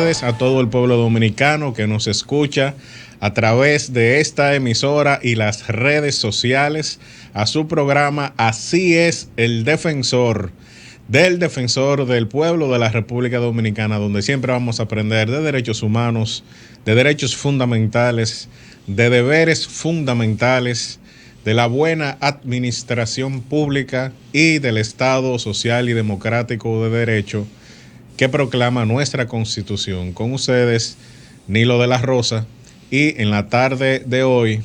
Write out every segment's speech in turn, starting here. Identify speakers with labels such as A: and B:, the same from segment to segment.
A: ustedes, a todo el pueblo dominicano que nos escucha a través de esta emisora y las redes sociales, a su programa Así es el Defensor, del defensor del pueblo de la República Dominicana, donde siempre vamos a aprender de derechos humanos, de derechos fundamentales, de deberes fundamentales, de la buena administración pública y del Estado social y democrático de derecho que proclama nuestra Constitución. Con ustedes, Nilo de la Rosa, y en la tarde de hoy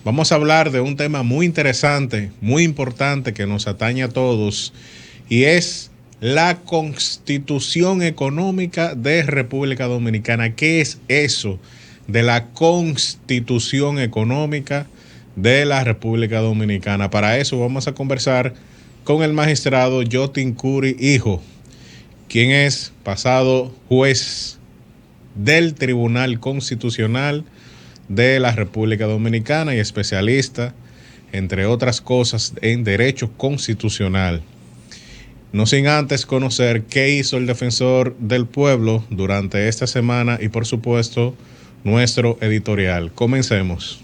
A: vamos a hablar de un tema muy interesante, muy importante, que nos atañe a todos, y es la Constitución Económica de República Dominicana. ¿Qué es eso de la Constitución Económica de la República Dominicana? Para eso vamos a conversar con el magistrado Yotin Curi Hijo, quien es pasado juez del Tribunal Constitucional de la República Dominicana y especialista, entre otras cosas, en derecho constitucional. No sin antes conocer qué hizo el defensor del pueblo durante esta semana y, por supuesto, nuestro editorial. Comencemos.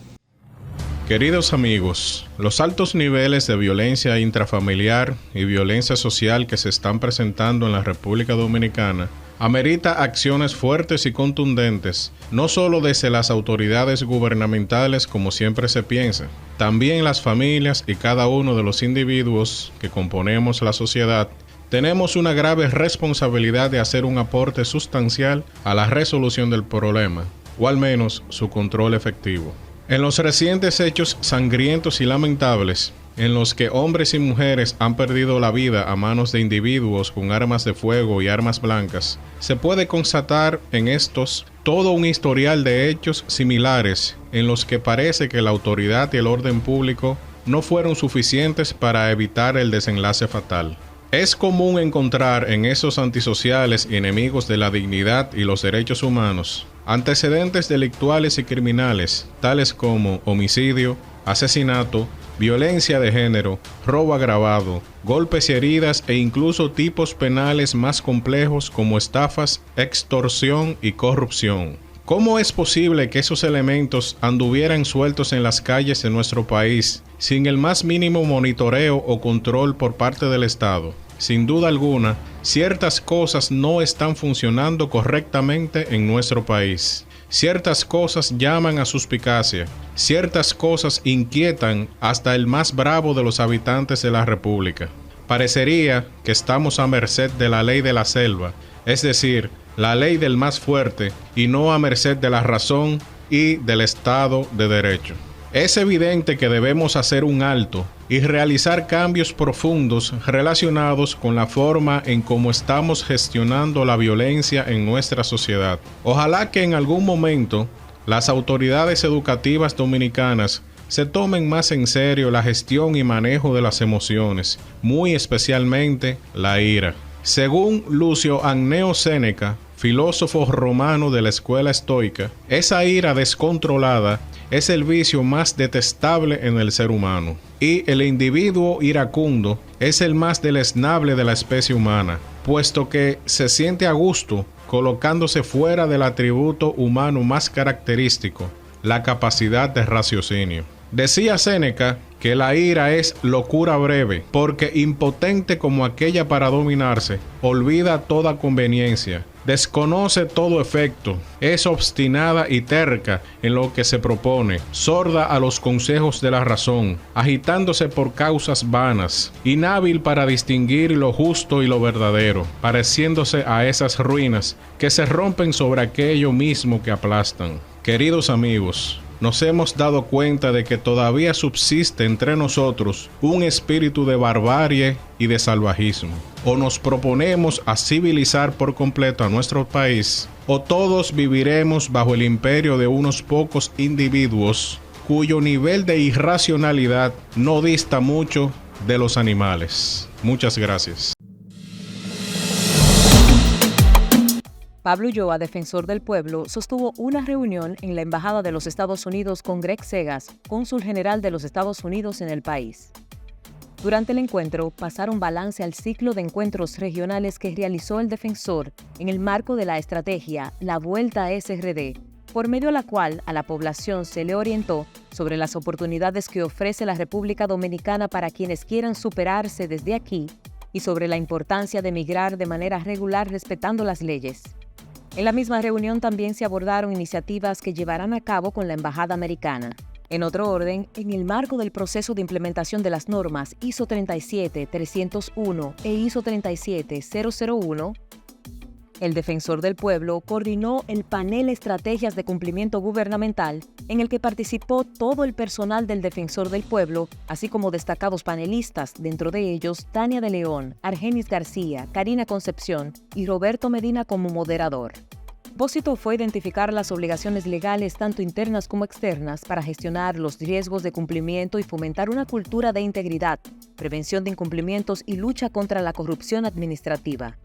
A: Queridos amigos, los altos niveles de violencia intrafamiliar y violencia social que se están presentando en la República Dominicana amerita acciones fuertes y contundentes, no solo desde las autoridades gubernamentales como siempre se piensa, también las familias y cada uno de los individuos que componemos la sociedad tenemos una grave responsabilidad de hacer un aporte sustancial a la resolución del problema, o al menos su control efectivo. En los recientes hechos sangrientos y lamentables, en los que hombres y mujeres han perdido la vida a manos de individuos con armas de fuego y armas blancas, se puede constatar en estos todo un historial de hechos similares en los que parece que la autoridad y el orden público no fueron suficientes para evitar el desenlace fatal. Es común encontrar en esos antisociales y enemigos de la dignidad y los derechos humanos antecedentes delictuales y criminales, tales como homicidio, asesinato, violencia de género, robo agravado, golpes y heridas e incluso tipos penales más complejos como estafas, extorsión y corrupción. ¿Cómo es posible que esos elementos anduvieran sueltos en las calles de nuestro país sin el más mínimo monitoreo o control por parte del Estado? Sin duda alguna, ciertas cosas no están funcionando correctamente en nuestro país. Ciertas cosas llaman a suspicacia, ciertas cosas inquietan hasta el más bravo de los habitantes de la República. Parecería que estamos a merced de la ley de la selva, es decir, la ley del más fuerte, y no a merced de la razón y del Estado de Derecho. Es evidente que debemos hacer un alto y realizar cambios profundos relacionados con la forma en cómo estamos gestionando la violencia en nuestra sociedad. Ojalá que en algún momento las autoridades educativas dominicanas se tomen más en serio la gestión y manejo de las emociones, muy especialmente la ira. Según Lucio Anneo Séneca, filósofo romano de la escuela estoica, esa ira descontrolada es el vicio más detestable en el ser humano, y el individuo iracundo es el más deleznable de la especie humana, puesto que se siente a gusto colocándose fuera del atributo humano más característico, la capacidad de raciocinio. Decía Séneca que la ira es locura breve, porque impotente como aquella para dominarse, olvida toda conveniencia, desconoce todo efecto, es obstinada y terca en lo que se propone, sorda a los consejos de la razón, agitándose por causas vanas, inhábil para distinguir lo justo y lo verdadero, pareciéndose a esas ruinas que se rompen sobre aquello mismo que aplastan. Queridos amigos, nos hemos dado cuenta de que todavía subsiste entre nosotros un espíritu de barbarie y de salvajismo. O nos proponemos a civilizar por completo a nuestro país, o todos viviremos bajo el imperio de unos pocos individuos cuyo nivel de irracionalidad no dista mucho de los animales. Muchas gracias.
B: Pablo Ulloa, defensor del pueblo, sostuvo una reunión en la Embajada de los Estados Unidos con Greg Segas, cónsul general de los Estados Unidos en el país. Durante el encuentro, pasaron balance al ciclo de encuentros regionales que realizó el defensor en el marco de la estrategia La Vuelta a SRD, por medio de la cual a la población se le orientó sobre las oportunidades que ofrece la República Dominicana para quienes quieran superarse desde aquí y sobre la importancia de migrar de manera regular respetando las leyes. En la misma reunión también se abordaron iniciativas que llevarán a cabo con la Embajada Americana. En otro orden, en el marco del proceso de implementación de las normas ISO 37301 e ISO 37001, el Defensor del Pueblo coordinó el panel Estrategias de Cumplimiento Gubernamental, en el que participó todo el personal del Defensor del Pueblo, así como destacados panelistas, dentro de ellos Tania de León, Argenis García, Karina Concepción y Roberto Medina como moderador. El propósito fue identificar las obligaciones legales tanto internas como externas para gestionar los riesgos de cumplimiento y fomentar una cultura de integridad, prevención de incumplimientos y lucha contra la corrupción administrativa.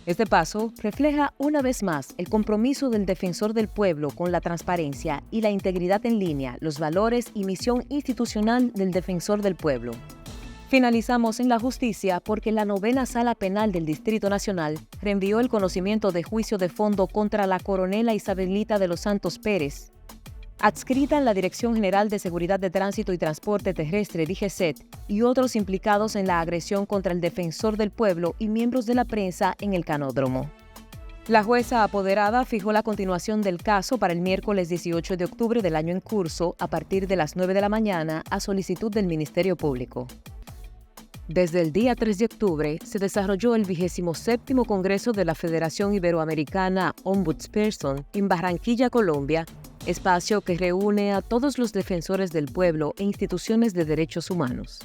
B: Este paso refleja una vez más el compromiso del Defensor del Pueblo con la transparencia y la integridad en línea, los valores y misión institucional del Defensor del Pueblo. Finalizamos en la justicia porque la 9ª Sala Penal del Distrito Nacional reenvió el conocimiento de juicio de fondo contra la coronela Isabelita de los Santos Pérez, adscrita en la Dirección General de Seguridad de Tránsito y Transporte Terrestre DGCET, y otros implicados en la agresión contra el Defensor del Pueblo y miembros de la prensa en el canódromo. La jueza apoderada fijó la continuación del caso para el miércoles 18 de octubre del año en curso a partir de las 9 de la mañana a solicitud del Ministerio Público. Desde el día 3 de octubre se desarrolló el 27º Congreso de la Federación Iberoamericana Ombudsperson en Barranquilla, Colombia, espacio que reúne a todos los defensores del pueblo e instituciones de derechos humanos.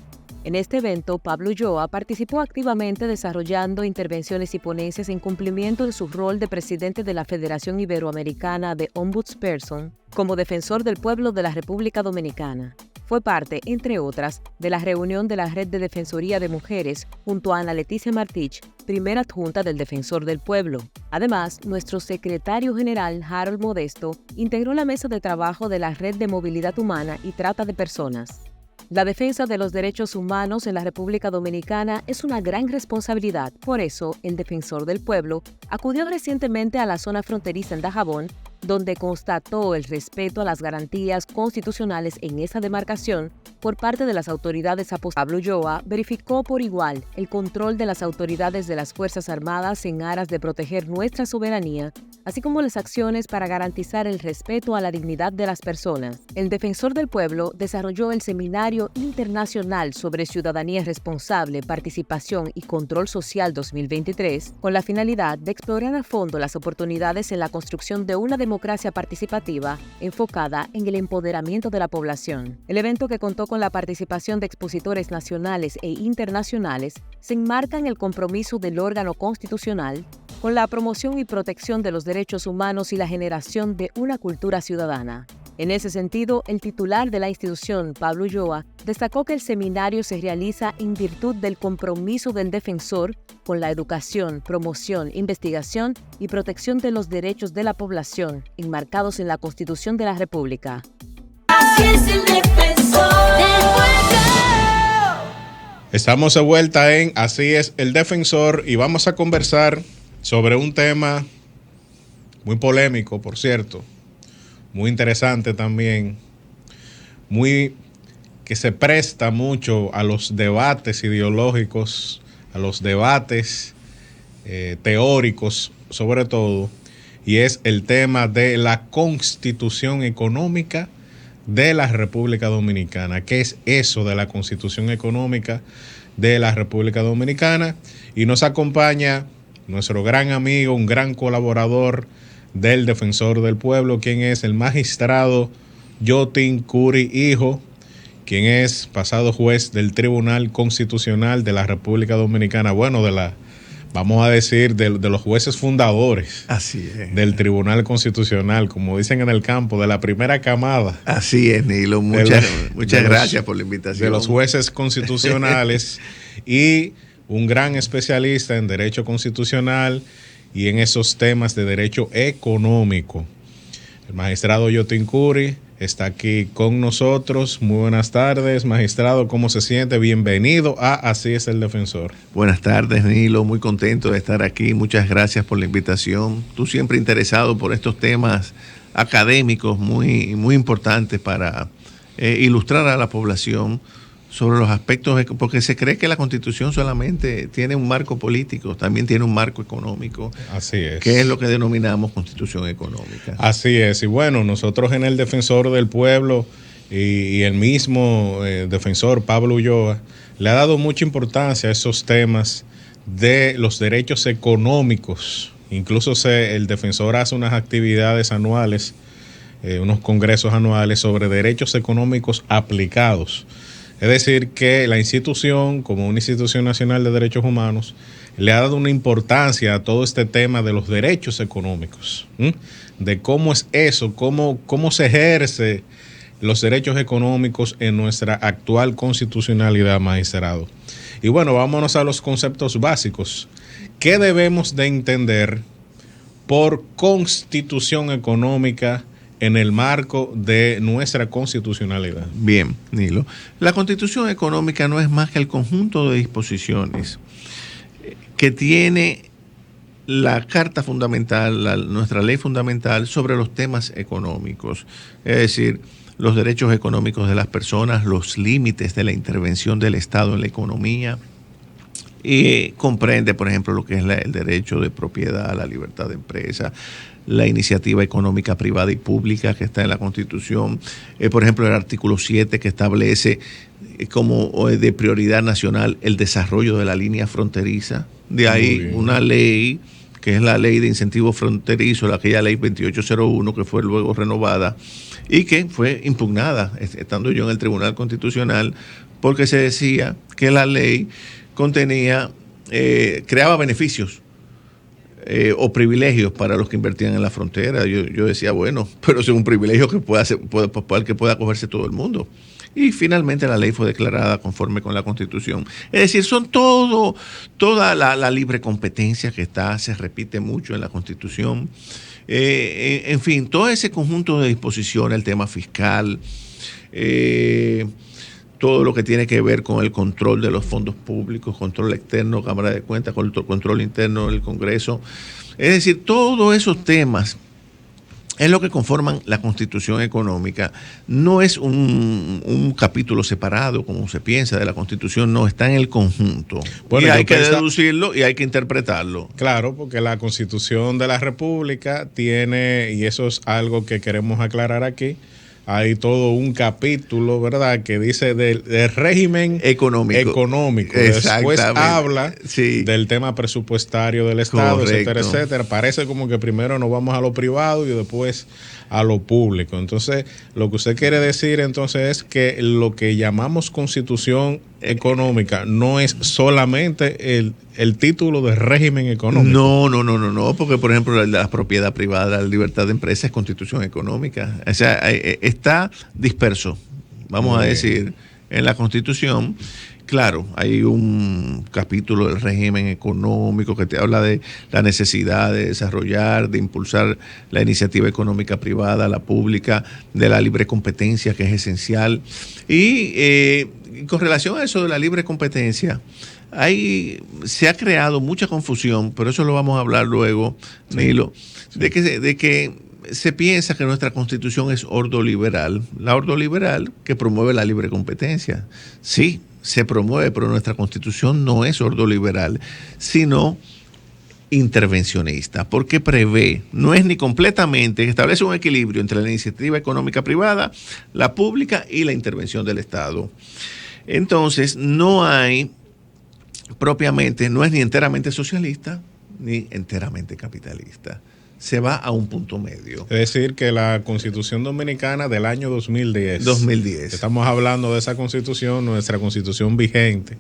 B: En este evento, Pablo Ulloa participó activamente desarrollando intervenciones y ponencias en cumplimiento de su rol de presidente de la Federación Iberoamericana de Ombudsperson como defensor del pueblo de la República Dominicana. Fue parte, entre otras, de la reunión de la Red de Defensoría de Mujeres junto a Ana Leticia Martich, primera adjunta del Defensor del Pueblo. Además, nuestro secretario general, Harold Modesto, integró la mesa de trabajo de la Red de Movilidad Humana y Trata de Personas. La defensa de los derechos humanos en la República Dominicana es una gran responsabilidad. Por eso, el Defensor del Pueblo acudió recientemente a la zona fronteriza en Dajabón, donde constató el respeto a las garantías constitucionales en esa demarcación por parte de las autoridades apostoladas. Pablo Ulloa verificó por igual el control de las autoridades de las Fuerzas Armadas en aras de proteger nuestra soberanía, así como las acciones para garantizar el respeto a la dignidad de las personas. El Defensor del Pueblo desarrolló el Seminario Internacional sobre Ciudadanía Responsable, Participación y Control Social 2023, con la finalidad de explorar a fondo las oportunidades en la construcción de una democracia participativa enfocada en el empoderamiento de la población. El evento, que contó con la participación de expositores nacionales e internacionales, se enmarca en el compromiso del órgano constitucional con la promoción y protección de los derechos humanos y la generación de una cultura ciudadana. En ese sentido, el titular de la institución, Pablo Ulloa, destacó que el seminario se realiza en virtud del compromiso del defensor con la educación, promoción, investigación y protección de los derechos de la población, enmarcados en la Constitución de la República.
C: Así es el defensor del pueblo.
A: Estamos de vuelta en Así es el Defensor y vamos a conversar sobre un tema muy polémico, por cierto, muy interesante también, muy que se presta mucho a los debates ideológicos, a los debates teóricos sobre todo, y es el tema de la Constitución Económica de la República Dominicana. ¿Qué es eso de la Constitución Económica de la República Dominicana? Y nos acompaña nuestro gran amigo, un gran colaborador del Defensor del Pueblo, quien es el magistrado Yotin Curi Hijo, quien es pasado juez del Tribunal Constitucional de la República Dominicana, bueno, vamos a decir, de los jueces fundadores.
D: Así es.
A: Del Tribunal Constitucional, como dicen en el campo, de la primera camada.
D: Así es, Nilo. Muchas gracias por la invitación.
A: De los jueces constitucionales y un gran especialista en derecho constitucional y en esos temas de derecho económico. El magistrado Yotin Curi está aquí con nosotros. Muy buenas tardes, magistrado, ¿cómo se siente? Bienvenido a Así es el Defensor.
D: Buenas tardes, Nilo, muy contento de estar aquí. Muchas gracias por la invitación. Tú siempre interesado por estos temas académicos muy, muy importantes para ilustrar a la población sobre los aspectos, porque se cree que la Constitución solamente tiene un marco político, también tiene un marco económico.
A: Así es.
D: Que es lo que denominamos Constitución económica.
A: Así es. Y bueno, nosotros en el Defensor del Pueblo y el mismo defensor Pablo Ulloa le ha dado mucha importancia a esos temas de los derechos económicos. Incluso el defensor hace unas actividades anuales, unos congresos anuales sobre derechos económicos aplicados. Es decir, que la institución, como una institución nacional de derechos humanos, le ha dado una importancia a todo este tema de los derechos económicos, de cómo es eso, cómo se ejerce los derechos económicos en nuestra actual constitucionalidad, magistrado. Y bueno, vámonos a los conceptos básicos. ¿Qué debemos de entender por constitución económica en el marco de nuestra constitucionalidad?
D: Bien, Nilo. La Constitución económica no es más que el conjunto de disposiciones que tiene la Carta Fundamental, nuestra ley fundamental sobre los temas económicos. Es decir, los derechos económicos de las personas, los límites de la intervención del Estado en la economía, y comprende, por ejemplo, lo que es el derecho de propiedad, la libertad de empresa, la iniciativa económica privada y pública que está en la Constitución. Por ejemplo, el artículo 7 que establece como de prioridad nacional el desarrollo de la línea fronteriza. De ahí una ley que es la ley de incentivo fronterizo, aquella ley 2801 que fue luego renovada y que fue impugnada, estando yo en el Tribunal Constitucional, porque se decía que la ley contenía, creaba beneficios o privilegios para los que invertían en la frontera. Yo decía, bueno, pero es un privilegio que pueda acogerse todo el mundo. Y finalmente la ley fue declarada conforme con la Constitución. Es decir, son toda la libre competencia que se repite mucho en la Constitución. En fin, todo ese conjunto de disposiciones, el tema fiscal, todo lo que tiene que ver con el control de los fondos públicos, control externo, Cámara de Cuentas, control interno del Congreso. Es decir, todos esos temas es lo que conforman la Constitución económica. No es un capítulo separado, como se piensa, de la Constitución, no, está en el conjunto. Bueno, y hay que deducirlo y hay que interpretarlo.
A: Claro, porque la Constitución de la República tiene, y eso es algo que queremos aclarar aquí, hay todo un capítulo, ¿verdad?, que dice del régimen económico. Después habla del tema presupuestario del Estado, correcto, etcétera, etcétera. Parece como que primero nos vamos a lo privado y después a lo público. Entonces, lo que usted quiere decir entonces es que lo que llamamos constitución económica no es solamente el título de régimen económico.
D: No, porque por ejemplo la propiedad privada, la libertad de empresa es constitución económica. O sea, está disperso, vamos a decir, en la Constitución. Claro, hay un capítulo del régimen económico que te habla de la necesidad de desarrollar, de impulsar la iniciativa económica privada, la pública, de la libre competencia, que es esencial. Y con relación a eso de la libre competencia, se ha creado mucha confusión, pero eso lo vamos a hablar luego, Nilo, de que se piensa que nuestra Constitución es ordoliberal. La ordoliberal que promueve la libre competencia. Sí, se promueve, pero nuestra Constitución no es ordoliberal, sino intervencionista, porque prevé, no es ni completamente, establece un equilibrio entre la iniciativa económica privada, la pública y la intervención del Estado. Entonces, no es ni enteramente socialista, ni enteramente capitalista. Se va a un punto medio.
A: Es decir, que la Constitución Dominicana del año 2010. Estamos hablando de esa Constitución, nuestra Constitución vigente.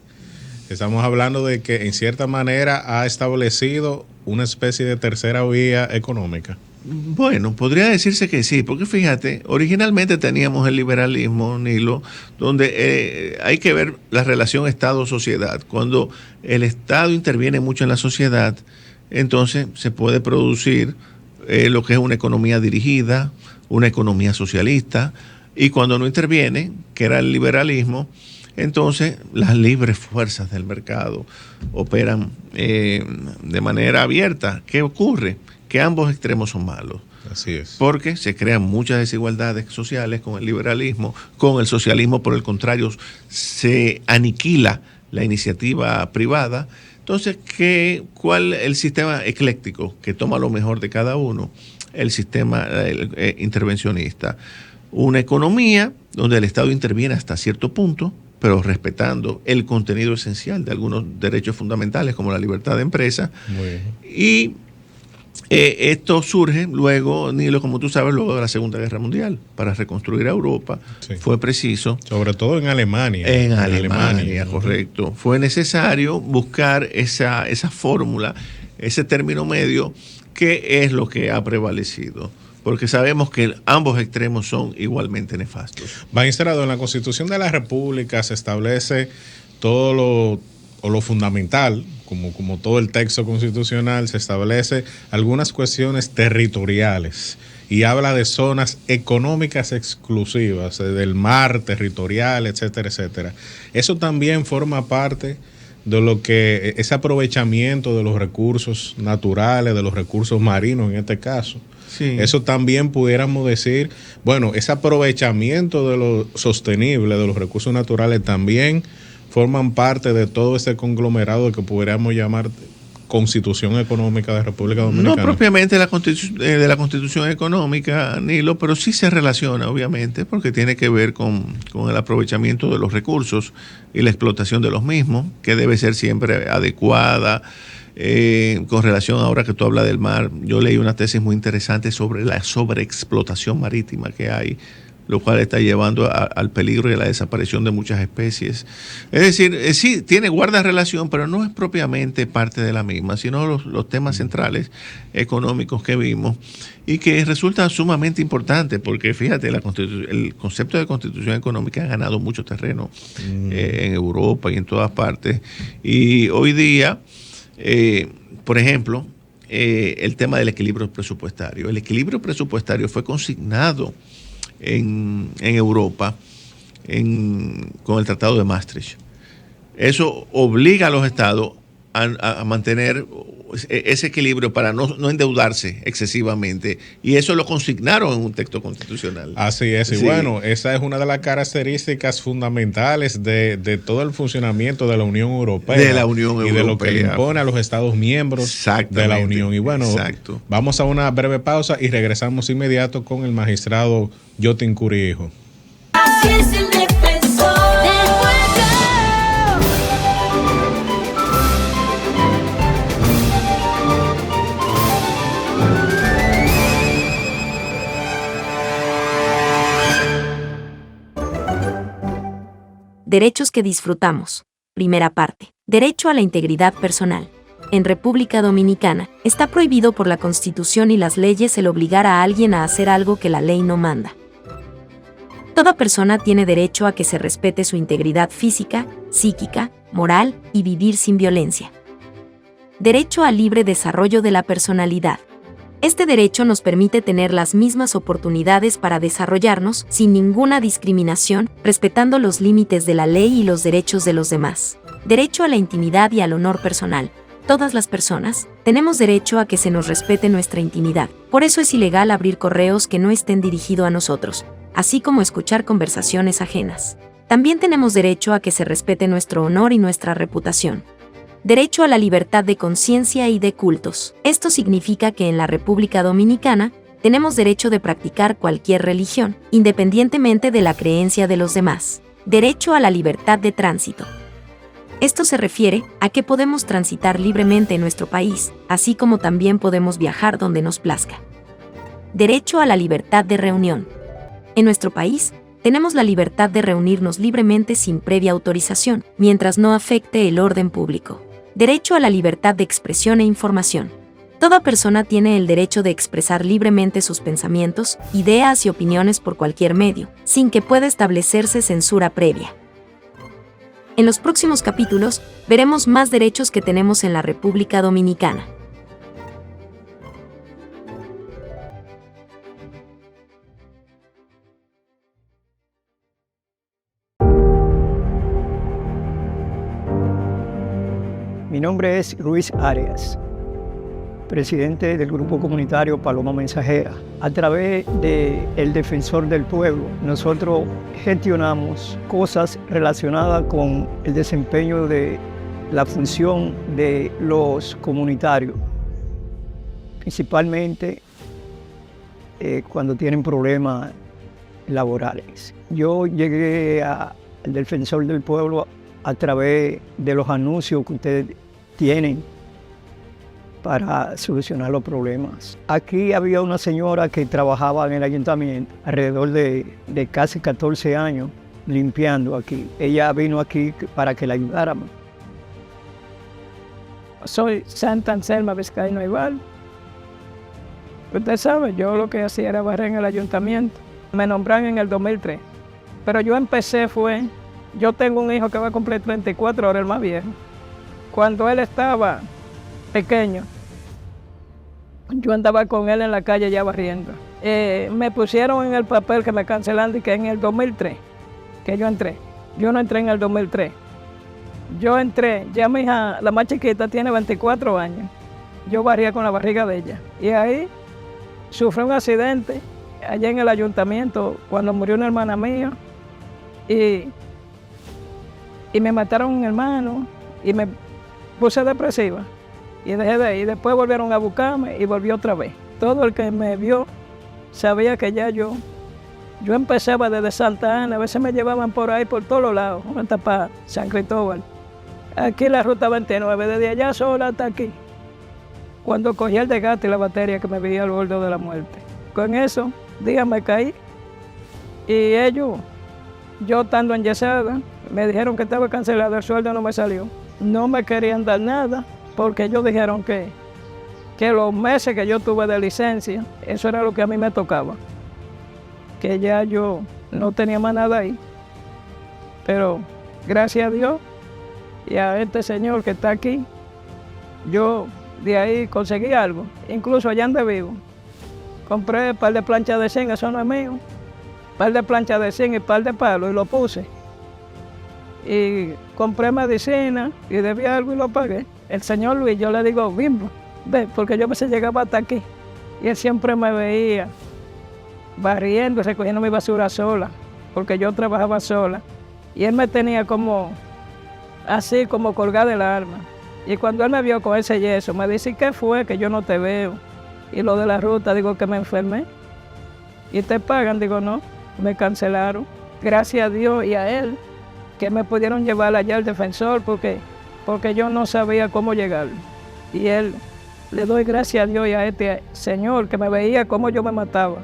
A: Estamos hablando de que en cierta manera ha establecido una especie de tercera vía económica.
D: Bueno, podría decirse que sí, porque fíjate, originalmente teníamos el liberalismo, Nilo, donde hay que ver la relación Estado-sociedad. Cuando el Estado interviene mucho en la sociedad, entonces se puede producir lo que es una economía dirigida, una economía socialista, y cuando no interviene, que era el liberalismo, entonces las libres fuerzas del mercado operan de manera abierta. ¿Qué ocurre? Que ambos extremos son malos.
A: Así es.
D: Porque se crean muchas desigualdades sociales con el liberalismo. Con el socialismo, por el contrario, se aniquila la iniciativa privada. Entonces, ¿cuál es el sistema ecléctico que toma lo mejor de cada uno? El sistema intervencionista. Una economía donde el Estado interviene hasta cierto punto, pero respetando el contenido esencial de algunos derechos fundamentales como la libertad de empresa.
A: Muy bien.
D: Y esto surge luego, Nilo, como tú sabes, luego de la Segunda Guerra Mundial. Para reconstruir a Europa fue preciso.
A: Sobre todo en Alemania.
D: En Alemania, correcto. Fue necesario buscar esa fórmula, ese término medio, que es lo que ha prevalecido. Porque sabemos que ambos extremos son igualmente nefastos.
A: Magistrado, en la Constitución de la República se establece todo lo fundamental, como todo el texto constitucional, se establece algunas cuestiones territoriales y habla de zonas económicas exclusivas, del mar, territorial, etcétera, etcétera. Eso también forma parte de lo que ese aprovechamiento de los recursos naturales, de los recursos marinos en este caso.
D: Sí.
A: Eso también pudiéramos decir, bueno, ese aprovechamiento de lo sostenible de los recursos naturales también forman parte de todo ese conglomerado que pudiéramos llamar Constitución Económica de República Dominicana.
D: No propiamente de la Constitución Económica, Nilo, pero sí se relaciona, obviamente, porque tiene que ver con el aprovechamiento de los recursos y la explotación de los mismos, que debe ser siempre adecuada. Con relación, ahora que tú hablas del mar, yo leí una tesis muy interesante sobre la sobreexplotación marítima que hay, lo cual está llevando al peligro y a la desaparición de muchas especies. Es decir, sí, guarda relación, pero no es propiamente parte de la misma, sino los temas centrales económicos que vimos y que resultan sumamente importantes, porque fíjate, el concepto de constitución económica ha ganado mucho terreno en Europa y en todas partes. Y hoy día, por ejemplo, el tema del equilibrio presupuestario. El equilibrio presupuestario fue consignado en Europa con el Tratado de Maastricht. Eso obliga a los estados a mantener ese equilibrio para no endeudarse excesivamente, y eso lo consignaron en un texto constitucional.
A: Así es, y
D: sí.
A: Bueno, esa es una de las características fundamentales de todo el funcionamiento de la Unión Europea.
D: De la Unión
A: y
D: Europea.
A: de lo que le impone a los Estados miembros de la Unión. Y bueno,
D: exacto.
A: Vamos a una breve pausa y regresamos inmediato con el magistrado Yotin Curijo.
C: Así es el defensor del pueblo.
B: Derechos que disfrutamos. Primera parte. Derecho a la integridad personal. En República Dominicana, está prohibido por la Constitución y las leyes el obligar a alguien a hacer algo que la ley no manda. Toda persona tiene derecho a que se respete su integridad física, psíquica, moral y vivir sin violencia. Derecho al libre desarrollo de la personalidad. Este derecho nos permite tener las mismas oportunidades para desarrollarnos sin ninguna discriminación, respetando los límites de la ley y los derechos de los demás. Derecho a la intimidad y al honor personal. Todas las personas tenemos derecho a que se nos respete nuestra intimidad. Por eso es ilegal abrir correos que no estén dirigidos a nosotros, así como escuchar conversaciones ajenas. También tenemos derecho a que se respete nuestro honor y nuestra reputación. Derecho a la libertad de conciencia y de cultos. Esto significa que en la República Dominicana tenemos derecho de practicar cualquier religión, independientemente de la creencia de los demás. Derecho a la libertad de tránsito. Esto se refiere a que podemos transitar libremente en nuestro país, así como también podemos viajar donde nos plazca. Derecho a la libertad de reunión. En nuestro país, tenemos la libertad de reunirnos libremente sin previa autorización, mientras no afecte el orden público. Derecho a la libertad de expresión e información. Toda persona tiene el derecho de expresar libremente sus pensamientos, ideas y opiniones por cualquier medio, sin que pueda establecerse censura previa. En los próximos capítulos, veremos más derechos que tenemos en la República Dominicana.
E: Mi nombre es Luis Arias, presidente del Grupo Comunitario Paloma Mensajera. A través del Defensor del Pueblo, nosotros gestionamos cosas relacionadas con el desempeño de la función de los comunitarios, principalmente cuando tienen problemas laborales. Yo llegué al Defensor del Pueblo a través de los anuncios que ustedes tienen para solucionar los problemas. Aquí había una señora que trabajaba en el ayuntamiento alrededor de casi 14 años limpiando aquí. Ella vino aquí para que la ayudáramos.
F: Soy Santa Anselma Vizcaíno Igual. Usted sabe, yo lo que hacía era barrer en el ayuntamiento. Me nombraron en el 2003. Pero yo empecé yo tengo un hijo que va a cumplir 34, ahora el más viejo. Cuando él estaba pequeño, yo andaba con él en la calle ya barriendo. Me pusieron en el papel que me cancelaron y que en el 2003, que yo entré. Yo no entré en el 2003. Yo entré, ya mi hija, la más chiquita, tiene 24 años. Yo barría con la barriga de ella. Y ahí sufrí un accidente allá en el ayuntamiento cuando murió una hermana mía. Y me mataron un hermano y me puse depresiva. Y dejé de ir. Después volvieron a buscarme y volví otra vez. Todo el que me vio sabía que ya yo empezaba desde Santa Ana. A veces me llevaban por ahí, por todos los lados, hasta para San Cristóbal. Aquí la ruta 29, desde allá sola hasta aquí. Cuando cogí el desgaste y la batería que me veía al borde de la muerte. Con eso, días me caí. Y ellos, yo estando enyesada, me dijeron que estaba cancelado, el sueldo no me salió. No me querían dar nada, porque ellos dijeron que los meses que yo tuve de licencia, eso era lo que a mí me tocaba. Que ya yo no tenía más nada ahí. Pero gracias a Dios y a este señor que está aquí, yo de ahí conseguí algo. Incluso allá donde vivo, compré un par de planchas de zinc, eso no es mío. Un par de planchas de zinc y un par de palos y lo puse. Y compré medicina y debía algo y lo pagué. El señor Luis, yo le digo, Bimbo, ve, porque yo a veces llegaba hasta aquí. Y él siempre me veía barriendo, recogiendo mi basura sola, porque yo trabajaba sola. Y él me tenía como, así como colgada del arma. Y cuando él me vio con ese yeso, me dice, ¿qué fue? Que yo no te veo. Y lo de la ruta, digo que me enfermé. ¿Y te pagan? Digo, no, me cancelaron. Gracias a Dios y a él, que me pudieron llevar allá al defensor, porque yo no sabía cómo llegar. Y él, le doy gracias a Dios y a este señor que me veía cómo yo me mataba,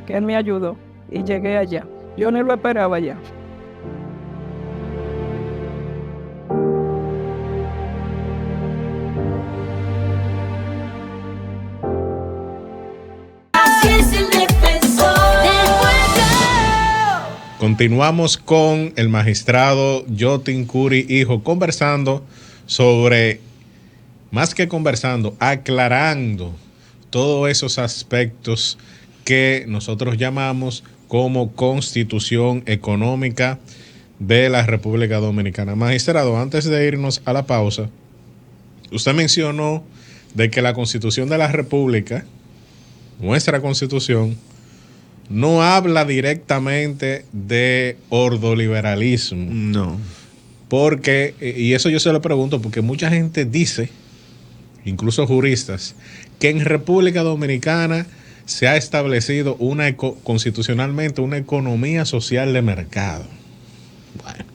F: que él me ayudó y llegué allá. Yo ni lo esperaba allá.
C: Así es el defensor del pueblo.
A: Continuamos con el magistrado Yotin Curi Hijo conversando sobre, más que conversando, aclarando todos esos aspectos que nosotros llamamos como Constitución Económica de la República Dominicana. Magistrado, antes de irnos a la pausa, usted mencionó de que la Constitución de la República, nuestra Constitución, no habla directamente de ordoliberalismo.
D: No.
A: Porque, y eso yo se lo pregunto, porque mucha gente dice, incluso juristas, que en República Dominicana se ha establecido constitucionalmente una economía social de mercado. Bueno,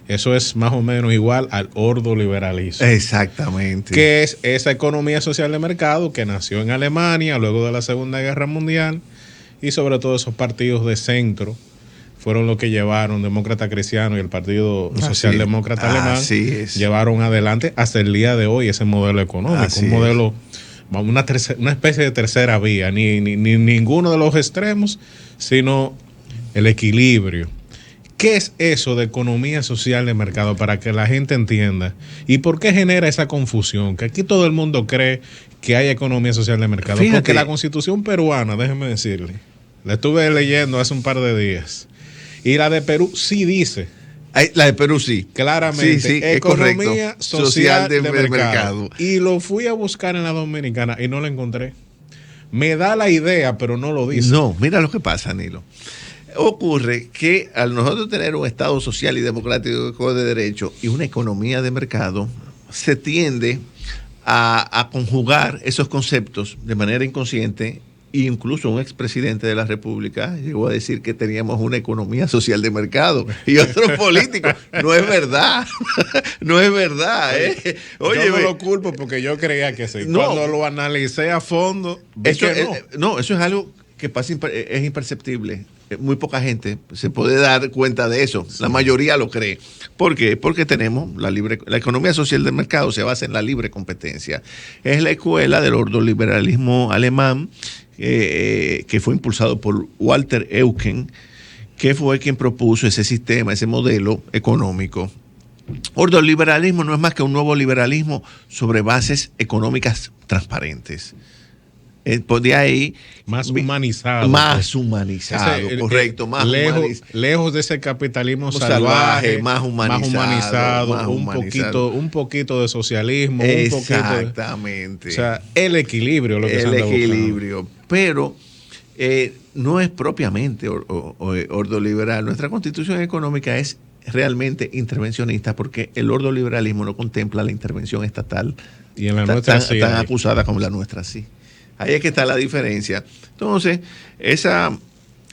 A: eso es más o menos igual al ordoliberalismo.
D: Exactamente.
A: Que es esa economía social de mercado que nació en Alemania luego de la Segunda Guerra Mundial, y sobre todo esos partidos de centro fueron los que llevaron, Demócrata Cristiano y el Partido Socialdemócrata Alemán, llevaron adelante hasta el día de hoy ese modelo económico, un modelo, una especie de tercera vía, ni ninguno de los extremos, sino el equilibrio. ¿Qué es eso de economía social de mercado para que la gente entienda? ¿Y por qué genera esa confusión? Que aquí todo el mundo cree que hay economía social de mercado. Fíjate. Porque la Constitución peruana, déjeme decirle, la estuve leyendo hace un par de días, y la de Perú sí dice
D: La de Perú sí.
A: Claramente.
D: Sí, es
A: Economía
D: correcto.
A: social de mercado.
D: mercado.
A: Y lo fui a buscar en la Dominicana y no lo encontré. Me da la idea, pero no lo dice.
D: No, mira lo que pasa, Nilo. Ocurre que al nosotros tener un Estado social y democrático de derecho y una economía de mercado, se tiende a conjugar esos conceptos de manera inconsciente. E incluso un expresidente de la República llegó a decir que teníamos una economía social de mercado y otros políticos. No es verdad. No es verdad.
A: Oye, yo no lo culpo porque yo creía que sí.
D: No.
A: Cuando lo analicé a fondo, vi
D: Eso,
A: que no.
D: eso es algo que pasa, es imperceptible. Muy poca gente se puede dar cuenta de eso. Sí. La mayoría lo cree. ¿Por qué? Porque tenemos la economía social del mercado se basa en la libre competencia. Es la escuela del ordoliberalismo alemán que fue impulsado por Walter Eucken, que fue quien propuso ese sistema, ese modelo económico. Ordoliberalismo no es más que un nuevo liberalismo sobre bases económicas transparentes. De ahí
A: más humanizado.
D: Más humanizado, correcto. Más
A: lejos de ese capitalismo salvaje,
D: más humanizado.
A: Un poquito de socialismo.
D: Exactamente.
A: O sea, el equilibrio. Lo que
D: el equilibrio. Pero no es propiamente ordoliberal. Nuestra constitución económica es realmente intervencionista porque el ordoliberalismo no contempla la intervención estatal.
A: Y en la nuestra sí.
D: Tan acusada como la nuestra sí. Ahí es que está la diferencia. Entonces, esa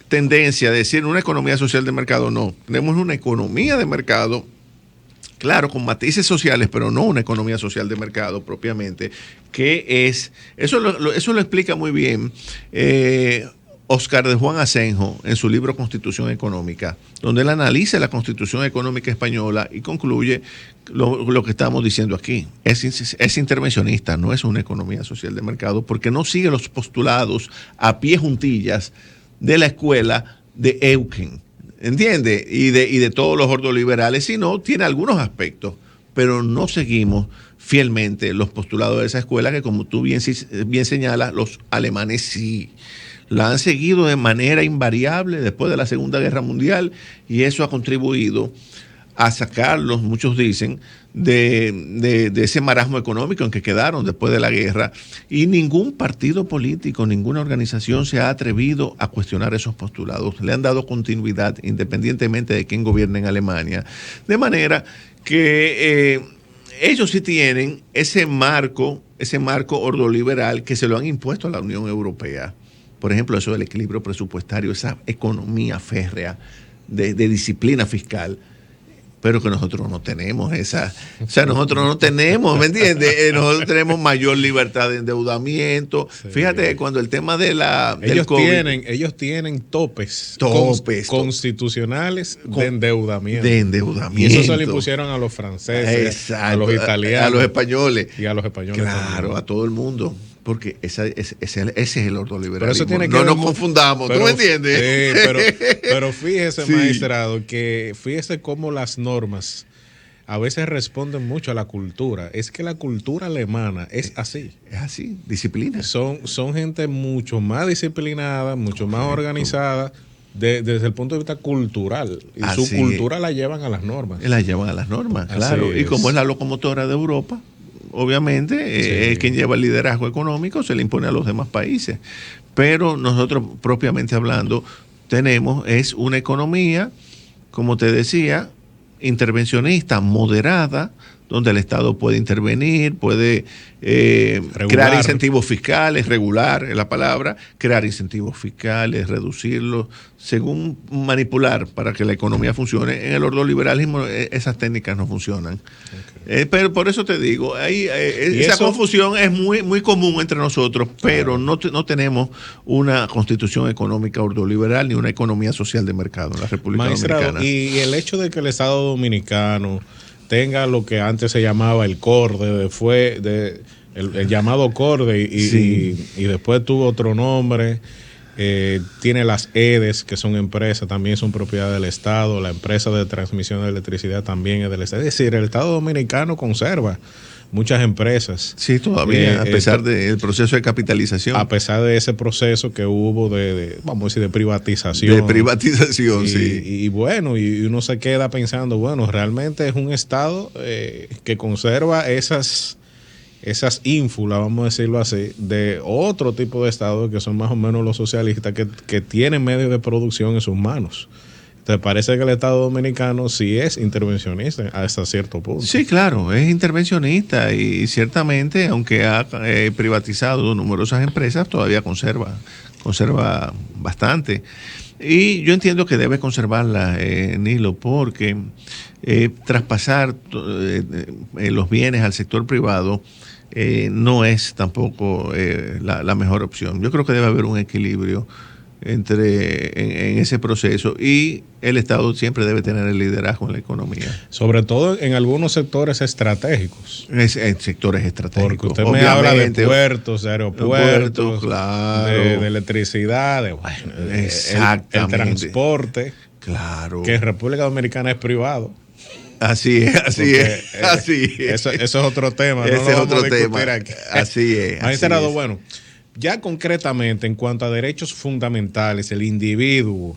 D: tendencia de decir una economía social de mercado, no. Tenemos una economía de mercado, claro, con matices sociales, pero no una economía social de mercado propiamente, que es, eso lo explica muy bien Oscar de Juan Asenjo en su libro Constitución Económica, donde él analiza la Constitución Económica española y concluye lo que estamos diciendo aquí. Es intervencionista, no es una economía social de mercado, porque no sigue los postulados a pie juntillas de la escuela de Eucken, ¿entiende? Y de todos los ordoliberales, sino tiene algunos aspectos, pero no seguimos fielmente los postulados de esa escuela que, como tú bien señalas, los alemanes sí la han seguido de manera invariable después de la Segunda Guerra Mundial, y eso ha contribuido a sacarlos, muchos dicen, de ese marasmo económico en que quedaron después de la guerra, y ningún partido político, ninguna organización se ha atrevido a cuestionar esos postulados. Le han dado continuidad independientemente de quién gobierne en Alemania, de manera que ellos sí tienen ese marco ordoliberal que se lo han impuesto a la Unión Europea. Por ejemplo, eso del equilibrio presupuestario, esa economía férrea de disciplina fiscal, pero que nosotros no tenemos esa. O sea, nosotros no tenemos, ¿me entiendes? Nosotros tenemos mayor libertad de endeudamiento. Sí. Fíjate, cuando el tema de
A: ellos tienen topes constitucionales de endeudamiento. Y eso se lo impusieron a los franceses,
D: exacto,
A: a los italianos,
D: a los españoles.
A: Y a los españoles.
D: Claro, también. A todo el mundo. Porque ese es el ordoliberalismo.
A: No
D: nos confundamos, ¿tú me entiendes?
A: Pero fíjese, sí, magistrado, que fíjese cómo las normas a veces responden mucho a la cultura. Es que la cultura alemana es así.
D: Es así, disciplina.
A: Son gente mucho más disciplinada, mucho más organizada desde el punto de vista cultural. Y así su cultura la llevan a las normas.
D: La llevan a las normas, claro. Y como es la locomotora de Europa, obviamente, es quien lleva el liderazgo económico, se le impone a los demás países. Pero nosotros, propiamente hablando, es una economía, como te decía, intervencionista, moderada, donde el Estado puede intervenir, puede crear incentivos fiscales, regular es la palabra, crear incentivos fiscales, reducirlos, según manipular para que la economía funcione. En el ordoliberalismo esas técnicas no funcionan. Okay. Pero por eso te digo, esa confusión es muy común entre nosotros, pero no tenemos una constitución económica ordoliberal ni una economía social de mercado en la República Dominicana.
A: Y el hecho de que el Estado Dominicano tenga lo que antes se llamaba el CORDE, el llamado CORDE, y después tuvo otro nombre, Tiene las EDES, que son empresas, también son propiedad del Estado. La empresa de transmisión de electricidad también es del Estado. Es decir, el Estado dominicano conserva muchas empresas.
D: Sí, todavía, a pesar del proceso de capitalización.
A: A pesar de ese proceso que hubo vamos a decir, de privatización.
D: De privatización, sí.
A: Y bueno, y uno se queda pensando, bueno, realmente es un Estado que conserva esas ínfulas, vamos a decirlo así, de otro tipo de Estado que son más o menos los socialistas que tienen medios de producción en sus manos. ¿Te parece que el Estado dominicano sí es intervencionista hasta cierto punto?
D: Sí, claro, es intervencionista y ciertamente, aunque ha privatizado numerosas empresas, todavía conserva bastante. Y yo entiendo que debe conservarla, Nilo, porque traspasar los bienes al sector privado no es tampoco la mejor opción. Yo creo que debe haber un equilibrio en ese proceso y el Estado siempre debe tener el liderazgo en la economía.
A: Sobre todo en algunos sectores estratégicos.
D: En sectores estratégicos.
A: Porque usted me habla de puertos, de aeropuertos,
D: claro,
A: de electricidad, el transporte.
D: Claro.
A: Que en República Dominicana es privado.
D: Así es.
A: Eso es otro tema.
D: Ese es otro tema.
A: Aquí.
D: Así es.
A: Magistrado, bueno, ya concretamente en cuanto a derechos fundamentales, el individuo,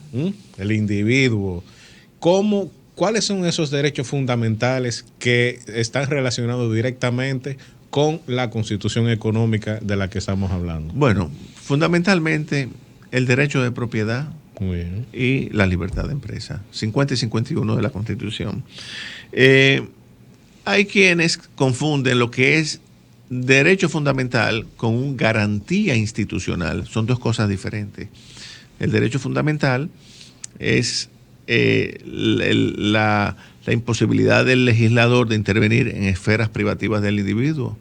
A: ¿cuáles son esos derechos fundamentales que están relacionados directamente con la Constitución económica de la que estamos hablando?
D: Bueno, fundamentalmente el derecho de propiedad.
A: Muy bien.
D: Y la libertad de empresa, 50 y 51 de la Constitución. Hay quienes confunden lo que es derecho fundamental con un garantía institucional. Son dos cosas diferentes. El derecho fundamental es la imposibilidad del legislador de intervenir en esferas privativas del individuo,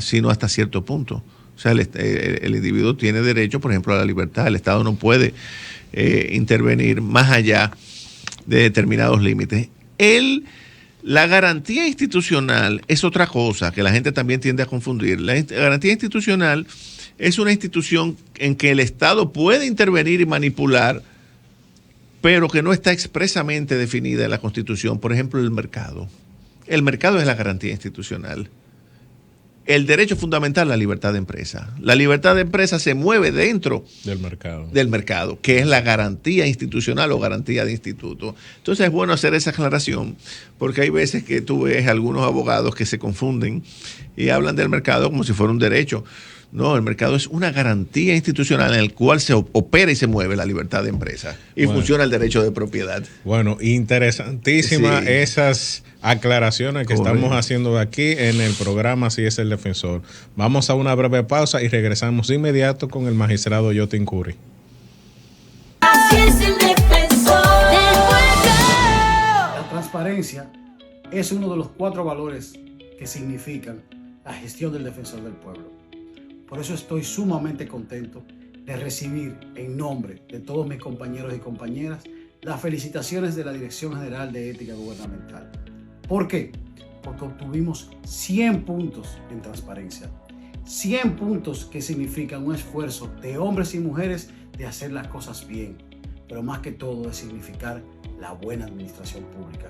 D: sino hasta cierto punto. O sea, el individuo tiene derecho, por ejemplo, a la libertad. El Estado no puede intervenir más allá de determinados límites. La garantía institucional es otra cosa que la gente también tiende a confundir. La garantía institucional es una institución en que el Estado puede intervenir y manipular, pero que no está expresamente definida en la Constitución. Por ejemplo, el mercado. El mercado es la garantía institucional. El derecho fundamental, la libertad de empresa. La libertad de empresa se mueve dentro del mercado, que es la garantía institucional o garantía de instituto. Entonces es bueno hacer esa aclaración, porque hay veces que tú ves algunos abogados que se confunden y hablan del mercado como si fuera un derecho. No, el mercado es una garantía institucional en el cual se opera y se mueve la libertad de empresa y funciona el derecho de propiedad.
A: Bueno, interesantísimas esas aclaraciones que estamos haciendo aquí en el programa Así es el Defensor. Vamos a una breve pausa y regresamos de inmediato con el magistrado Yotin Curry.
C: Así es el defensor del pueblo.
G: La transparencia es uno de los 4 valores que significan la gestión del defensor del pueblo. Por eso estoy sumamente contento de recibir en nombre de todos mis compañeros y compañeras las felicitaciones de la Dirección General de Ética Gubernamental. ¿Por qué? Porque obtuvimos 100 puntos en transparencia. 100 puntos que significan un esfuerzo de hombres y mujeres de hacer las cosas bien, pero más que todo de significar la buena administración pública,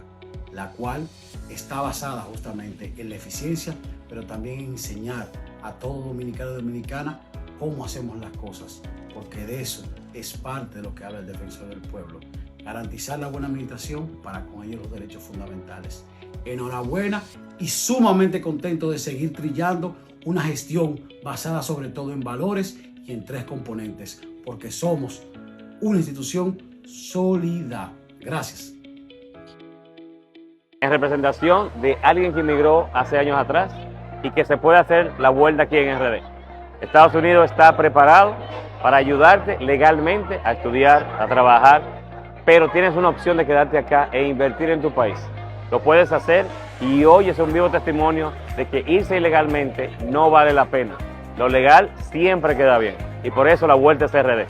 G: la cual está basada justamente en la eficiencia, pero también en enseñar a todo dominicano y dominicana cómo hacemos las cosas, porque de eso es parte de lo que habla el defensor del pueblo. Garantizar la buena administración para con ellos los derechos fundamentales. Enhorabuena y sumamente contento de seguir trillando una gestión basada sobre todo en valores y en 3 componentes, porque somos una institución sólida. Gracias.
H: En representación de alguien que emigró hace años atrás y que se puede hacer la vuelta aquí en RD. Estados Unidos está preparado para ayudarte legalmente a estudiar, a trabajar, pero tienes una opción de quedarte acá e invertir en tu país. Lo puedes hacer y hoy es un vivo testimonio de que irse ilegalmente no vale la pena. Lo legal siempre queda bien y por eso la vuelta es RD.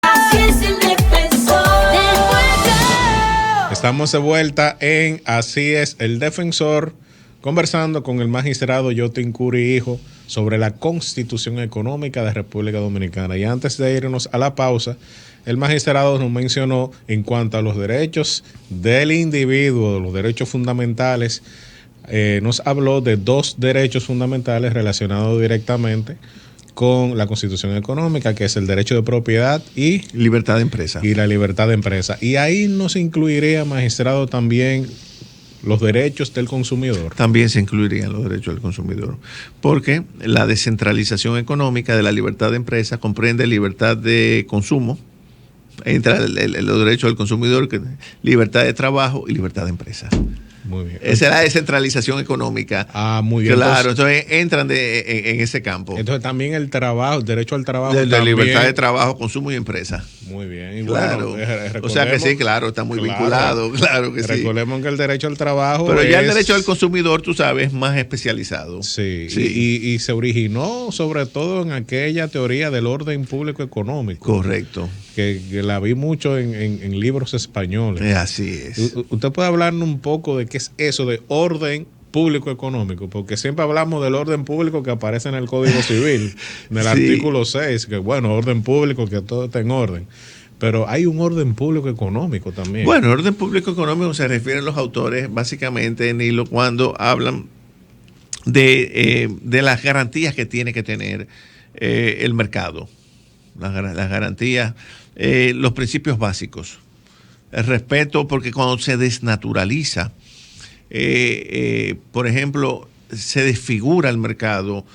C: Así es el defensor del pueblo.
A: Estamos de vuelta en Así es el Defensor conversando con el magistrado Yotin Curi Hijo sobre la Constitución Económica de República Dominicana. Y antes de irnos a la pausa, el magistrado nos mencionó en cuanto a los derechos del individuo, los derechos fundamentales, nos habló de 2 derechos fundamentales relacionados directamente con la Constitución Económica, que es el derecho de propiedad y
D: libertad de empresa.
A: Y la libertad de empresa. Y ahí nos incluiría, magistrado, también los derechos del consumidor.
D: También se incluirían los derechos del consumidor, porque la descentralización económica de la libertad de empresa comprende libertad de consumo, entra los derechos del consumidor, libertad de trabajo y libertad de empresa.
A: Muy bien.
D: Esa es la descentralización económica.
A: Muy bien.
D: Claro, entonces entran en ese campo.
A: Entonces también el trabajo, el derecho al trabajo.
D: De libertad de trabajo, consumo y empresa.
A: Muy bien. Y
D: claro.
A: Bueno,
D: o sea que sí, claro, está muy vinculado. Claro que sí.
A: Recordemos que el derecho al trabajo.
D: Pero ya el derecho del consumidor, tú sabes, es más especializado.
A: Sí. Y se originó sobre todo en aquella teoría del orden público económico.
D: Correcto.
A: Que la vi mucho en libros españoles.
D: Así es.
A: ¿Usted puede hablarnos un poco de qué es eso de orden público económico? Porque siempre hablamos del orden público que aparece en el Código Civil, en el artículo 6, que bueno, orden público, que todo está en orden. Pero hay un orden público económico también.
D: Bueno, orden público económico se refieren los autores básicamente, Nilo, cuando hablan de las garantías que tiene que tener el mercado. Las garantías, los principios básicos. El respeto, porque cuando se desnaturaliza, por ejemplo, se desfigura el mercado,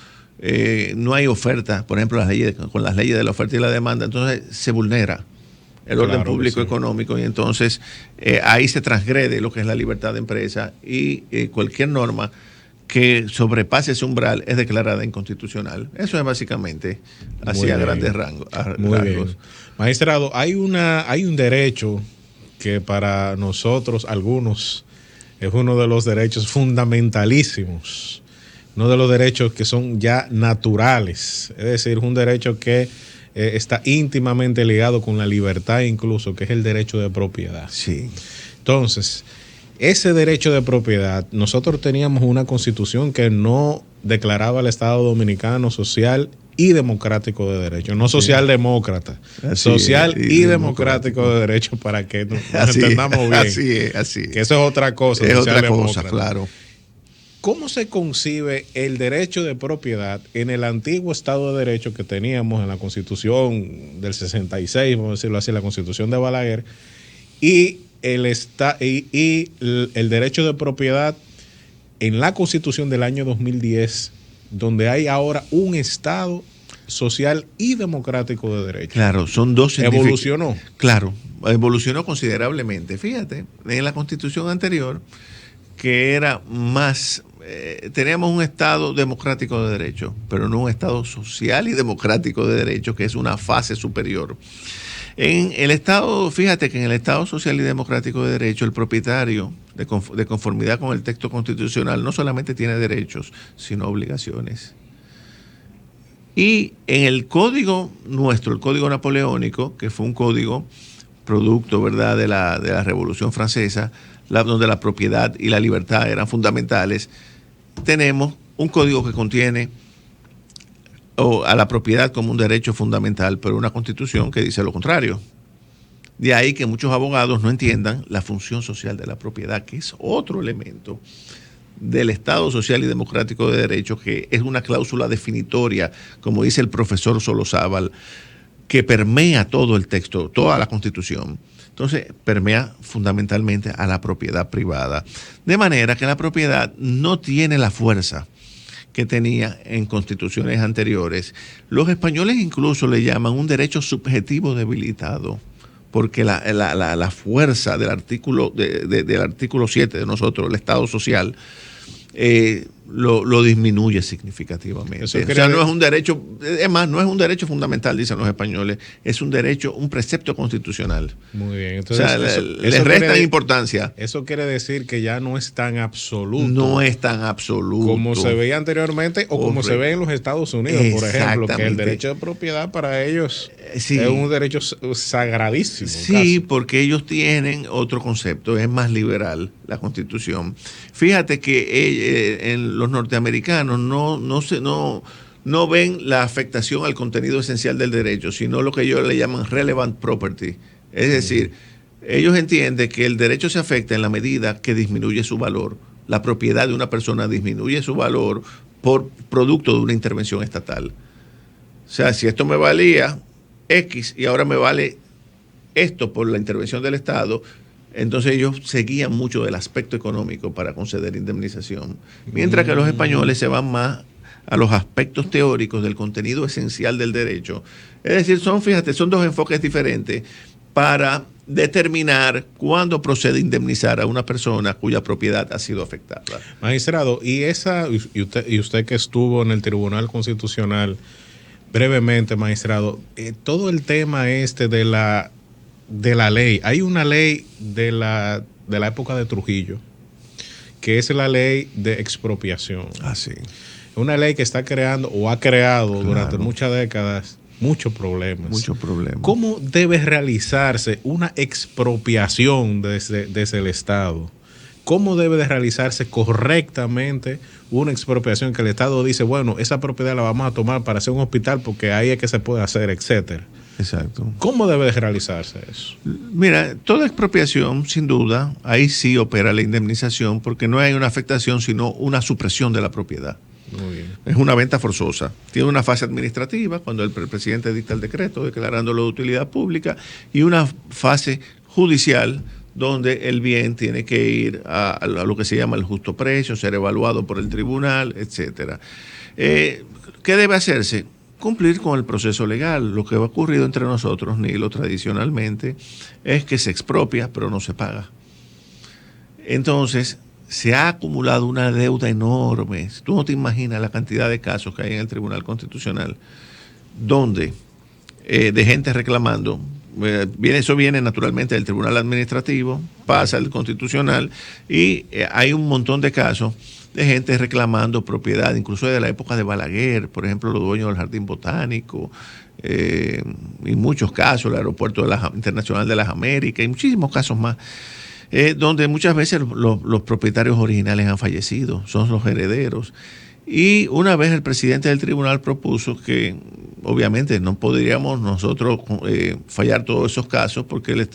D: no hay oferta, por ejemplo, con las leyes de la oferta y la demanda, entonces se vulnera el orden público económico y entonces ahí se transgrede lo que es la libertad de empresa y cualquier norma que sobrepase ese umbral es declarada inconstitucional. Eso es básicamente así a grandes rangos.
A: Muy bien. Magistrado, hay un derecho que para nosotros, algunos, es uno de los derechos fundamentalísimos, uno de los derechos que son ya naturales, es decir, un derecho que está íntimamente ligado con la libertad incluso, que es el derecho de propiedad.
D: Sí.
A: Entonces, ese derecho de propiedad, nosotros teníamos una constitución que no declaraba al Estado Dominicano social y democrático de derecho, no socialdemócrata, social y democrático de derecho, para que nos entendamos bien.
D: Así es.
A: Que eso es otra cosa.
D: Es otra cosa, claro.
A: ¿Cómo se concibe el derecho de propiedad en el antiguo Estado de Derecho que teníamos en la Constitución del 66, vamos a decirlo así, la Constitución de Balaguer, y el derecho de propiedad en la Constitución del año 2010, donde hay ahora un Estado social y democrático de derecho?
D: Claro, son dos.
A: ¿Evolucionó?
D: Claro, evolucionó considerablemente. Fíjate, en la Constitución anterior, que era más... teníamos un Estado democrático de derecho, pero no un Estado social y democrático de derecho, que es una fase superior. En el Estado, fíjate que en el Estado social y democrático de derecho, el propietario, de conformidad con el texto constitucional, no solamente tiene derechos, sino obligaciones. Y en el código nuestro, el código napoleónico, que fue un código producto, ¿verdad?, de la Revolución Francesa, donde la propiedad y la libertad eran fundamentales, tenemos un código que contiene a la propiedad como un derecho fundamental, pero una constitución que dice lo contrario. De ahí que muchos abogados no entiendan la función social de la propiedad, que es otro elemento del Estado social y democrático de derecho, que es una cláusula definitoria, como dice el profesor Solozábal, que permea todo el texto, toda la Constitución. Entonces, permea fundamentalmente a la propiedad privada. De manera que la propiedad no tiene la fuerza que tenía en constituciones anteriores. Los españoles incluso le llaman un derecho subjetivo debilitado, porque la fuerza del artículo 7 de nosotros, el Estado social, lo disminuye significativamente. O sea, no es un derecho, es más, no es un derecho fundamental, dicen los españoles, es un derecho, un precepto constitucional.
A: Muy bien. Entonces,
D: o sea, le restan importancia.
A: Eso quiere decir que ya no es tan absoluto.
D: No es tan absoluto.
A: Como se veía anteriormente o como se ve en los Estados Unidos, por ejemplo, que el derecho de propiedad para ellos es un derecho sagradísimo.
D: Sí,
A: casi.
D: porque ellos tienen otro concepto, es más liberal la Constitución. Fíjate que en los norteamericanos no ven la afectación al contenido esencial del derecho, sino lo que ellos le llaman relevant property. Es decir, ellos entienden que el derecho se afecta en la medida que disminuye su valor. La propiedad de una persona disminuye su valor por producto de una intervención estatal. O sea, si esto me valía X y ahora me vale esto por la intervención del Estado, entonces ellos seguían mucho del aspecto económico para conceder indemnización. Mientras que los españoles se van más a los aspectos teóricos del contenido esencial del derecho. Es decir, son dos enfoques diferentes para determinar cuándo procede indemnizar a una persona cuya propiedad ha sido afectada.
A: Magistrado, y usted que estuvo en el Tribunal Constitucional, brevemente, magistrado, todo el tema de la ley, hay una ley de la época de Trujillo, que es la ley de expropiación.
D: Sí.
A: Una ley que está creando o ha creado durante muchas décadas muchos problemas. ¿Cómo debe realizarse una expropiación desde el Estado? ¿Cómo debe de realizarse correctamente una expropiación que el Estado dice, bueno, esa propiedad la vamos a tomar para hacer un hospital porque ahí es que se puede hacer, etcétera?
D: Exacto.
A: ¿Cómo debe de realizarse eso?
D: Mira, toda expropiación, sin duda, ahí sí opera la indemnización porque no hay una afectación, sino una supresión de la propiedad.
A: Muy bien.
D: Es una venta forzosa. Tiene una fase administrativa, cuando el presidente dicta el decreto declarándolo de utilidad pública, y una fase judicial, donde el bien tiene que ir a lo que se llama el justo precio, ser evaluado por el tribunal, etcétera. ¿Qué debe hacerse? Cumplir con el proceso legal. Lo que ha ocurrido entre nosotros, Nilo, tradicionalmente, es que se expropia, pero no se paga. Entonces, se ha acumulado una deuda enorme. Tú no te imaginas la cantidad de casos que hay en el Tribunal Constitucional, donde de gente reclamando. Eso viene naturalmente del Tribunal Administrativo, pasa al Constitucional y hay un montón de casos de gente reclamando propiedad, incluso de la época de Balaguer, por ejemplo, los dueños del Jardín Botánico, y muchos casos, el Aeropuerto Internacional de las Américas y muchísimos casos más, donde muchas veces los propietarios originales han fallecido, son los herederos. Y una vez el presidente del tribunal propuso que obviamente no podríamos nosotros fallar todos esos casos porque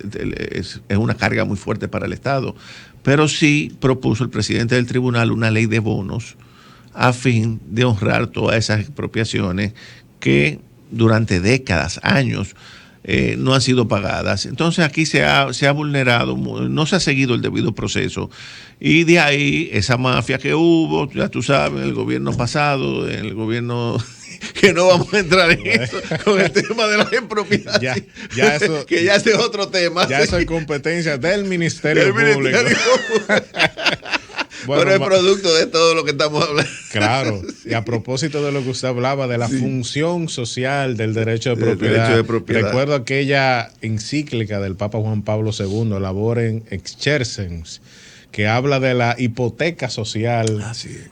D: es una carga muy fuerte para el Estado, pero sí propuso el presidente del tribunal una ley de bonos a fin de honrar todas esas expropiaciones que durante décadas, años, no han sido pagadas. Entonces aquí se ha vulnerado, no se ha seguido el debido proceso. Y de ahí, esa mafia que hubo, ya tú sabes, el gobierno pasado, el gobierno que no vamos a entrar en eso, con el tema de las expropiaciones,
A: ya eso,
D: que ya ese es otro tema.
A: Ya eso es competencia del Ministerio Público. Bueno,
D: pero es producto de todo lo que estamos hablando.
A: Claro, y a propósito de lo que usted hablaba de la función social del derecho de propiedad, recuerdo aquella encíclica del Papa Juan Pablo II, Laborem Exercens, que habla de la hipoteca social.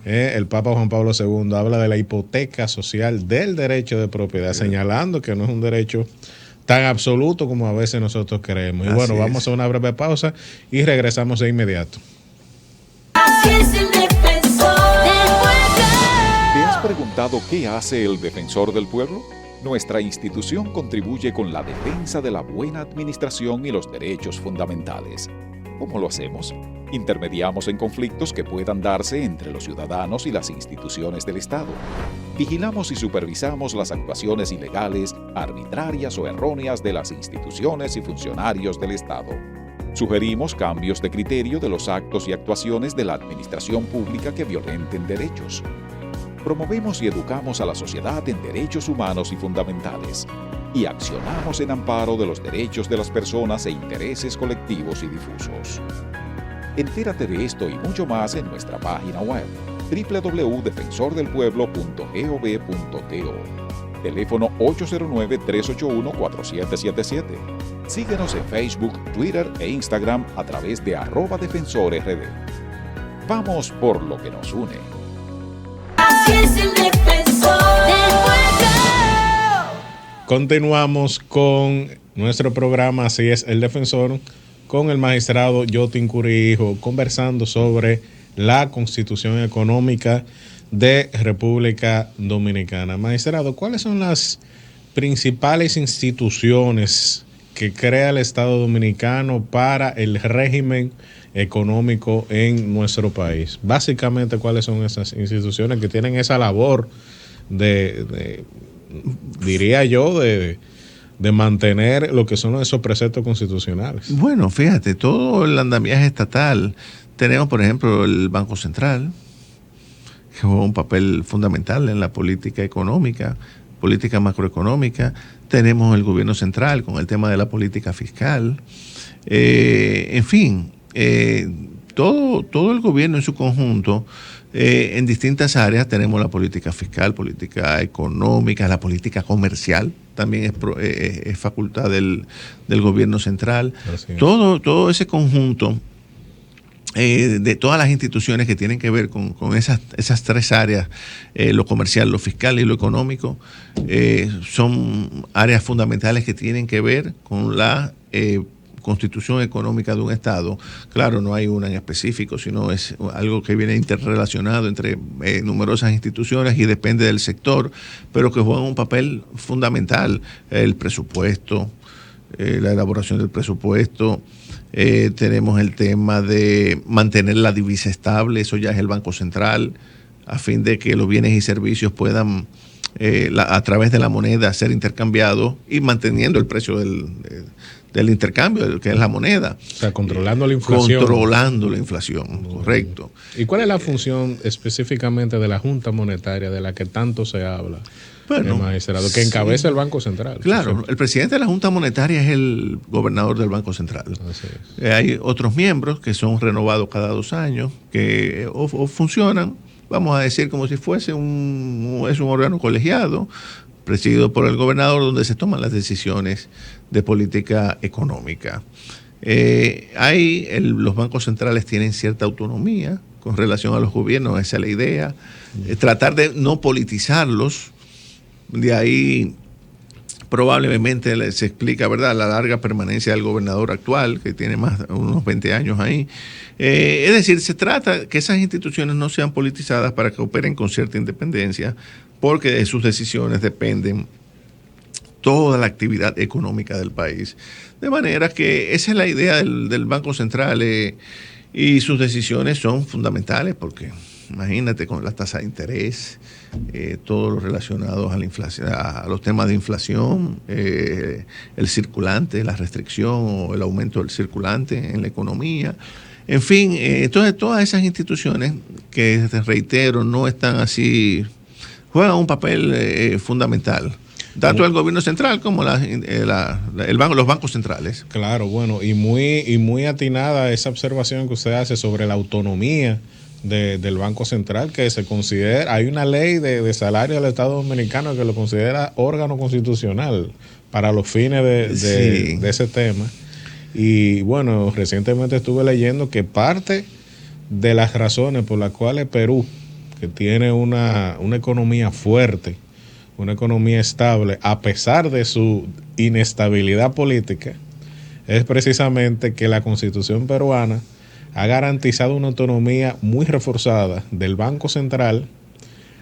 A: El Papa Juan Pablo II habla de la hipoteca social del derecho de propiedad, señalando que no es un derecho tan absoluto como a veces nosotros creemos. Y bueno, vamos a una breve pausa y regresamos de inmediato.
C: Así es el defensor del pueblo.
I: ¿Te has preguntado qué hace el defensor del pueblo? Nuestra institución contribuye con la defensa de la buena administración y los derechos fundamentales. ¿Cómo lo hacemos? Intermediamos en conflictos que puedan darse entre los ciudadanos y las instituciones del Estado. Vigilamos y supervisamos las actuaciones ilegales, arbitrarias o erróneas de las instituciones y funcionarios del Estado. Sugerimos cambios de criterio de los actos y actuaciones de la administración pública que violenten derechos. Promovemos y educamos a la sociedad en derechos humanos y fundamentales. Y accionamos en amparo de los derechos de las personas e intereses colectivos y difusos. Entérate de esto y mucho más en nuestra página web, www.defensordelpueblo.gov.do. Teléfono 809-381-4777. Síguenos en Facebook, Twitter e Instagram a través de @defensorRD. Vamos por lo que nos une.
C: Así es el defensor del pueblo.
A: Continuamos con nuestro programa Así es el Defensor, con el magistrado Yotin Curihijo, conversando sobre la Constitución Económica de República Dominicana. Magistrado, ¿cuáles son las principales instituciones que crea el Estado Dominicano para el régimen económico en nuestro país? Básicamente, ¿cuáles son esas instituciones que tienen esa labor diría yo, de mantener lo que son esos preceptos constitucionales?
D: Bueno, fíjate, todo el andamiaje estatal. Tenemos, por ejemplo, el Banco Central, que juega un papel fundamental en la política económica, política macroeconómica. Tenemos el gobierno central con el tema de la política fiscal. En fin, todo el gobierno en su conjunto, en distintas áreas. Tenemos la política fiscal, política económica, la política comercial, también es facultad del gobierno central. Todo ese conjunto de todas las instituciones que tienen que ver con esas tres áreas, lo comercial, lo fiscal y lo económico, son áreas fundamentales que tienen que ver con la constitución económica de un Estado. Claro, no hay una en específico, sino es algo que viene interrelacionado entre numerosas instituciones y depende del sector, pero que juegan un papel fundamental. El presupuesto, la elaboración del presupuesto. Tenemos el tema de mantener la divisa estable, eso ya es el Banco Central, a fin de que los bienes y servicios puedan a través de la moneda ser intercambiados y manteniendo el precio del intercambio, que es la moneda.
A: O sea, controlando la inflación.
D: Controlando la inflación, correcto.
A: ¿Y cuál es la función específicamente de la Junta Monetaria de la que tanto se habla?
D: Bueno,
A: magistrado, que encabeza el Banco Central.
D: Claro, el presidente de la Junta Monetaria es el gobernador del Banco Central.
A: Así es.
D: Hay otros miembros que son renovados cada 2 años, que o funcionan, vamos a decir, como si fuese un órgano colegiado, presidido por el gobernador, donde se toman las decisiones de política económica. Los bancos centrales tienen cierta autonomía con relación a los gobiernos, esa es la idea. Tratar de no politizarlos. De ahí probablemente se explica, ¿verdad?, la larga permanencia del gobernador actual, que tiene unos 20 años ahí. Es decir, se trata que esas instituciones no sean politizadas para que operen con cierta independencia, porque de sus decisiones dependen toda la actividad económica del país. De manera que esa es la idea del Banco Central, y sus decisiones son fundamentales porque, imagínate, con las tasas de interés, todo lo relacionado a la inflación, a los temas de inflación, el circulante, la restricción o el aumento del circulante en la economía. En fin, entonces todas esas instituciones que, te reitero, no están así, juegan un papel fundamental, tanto el gobierno central como los bancos centrales.
A: Claro, bueno, y muy atinada esa observación que usted hace sobre la autonomía del Banco Central, que se considera, hay una ley de salario del Estado Dominicano que lo considera órgano constitucional para los fines de ese tema. Y bueno, recientemente estuve leyendo que parte de las razones por las cuales Perú, que tiene una economía fuerte, una economía estable, a pesar de su inestabilidad política, es precisamente que la Constitución peruana ha garantizado una autonomía muy reforzada del Banco Central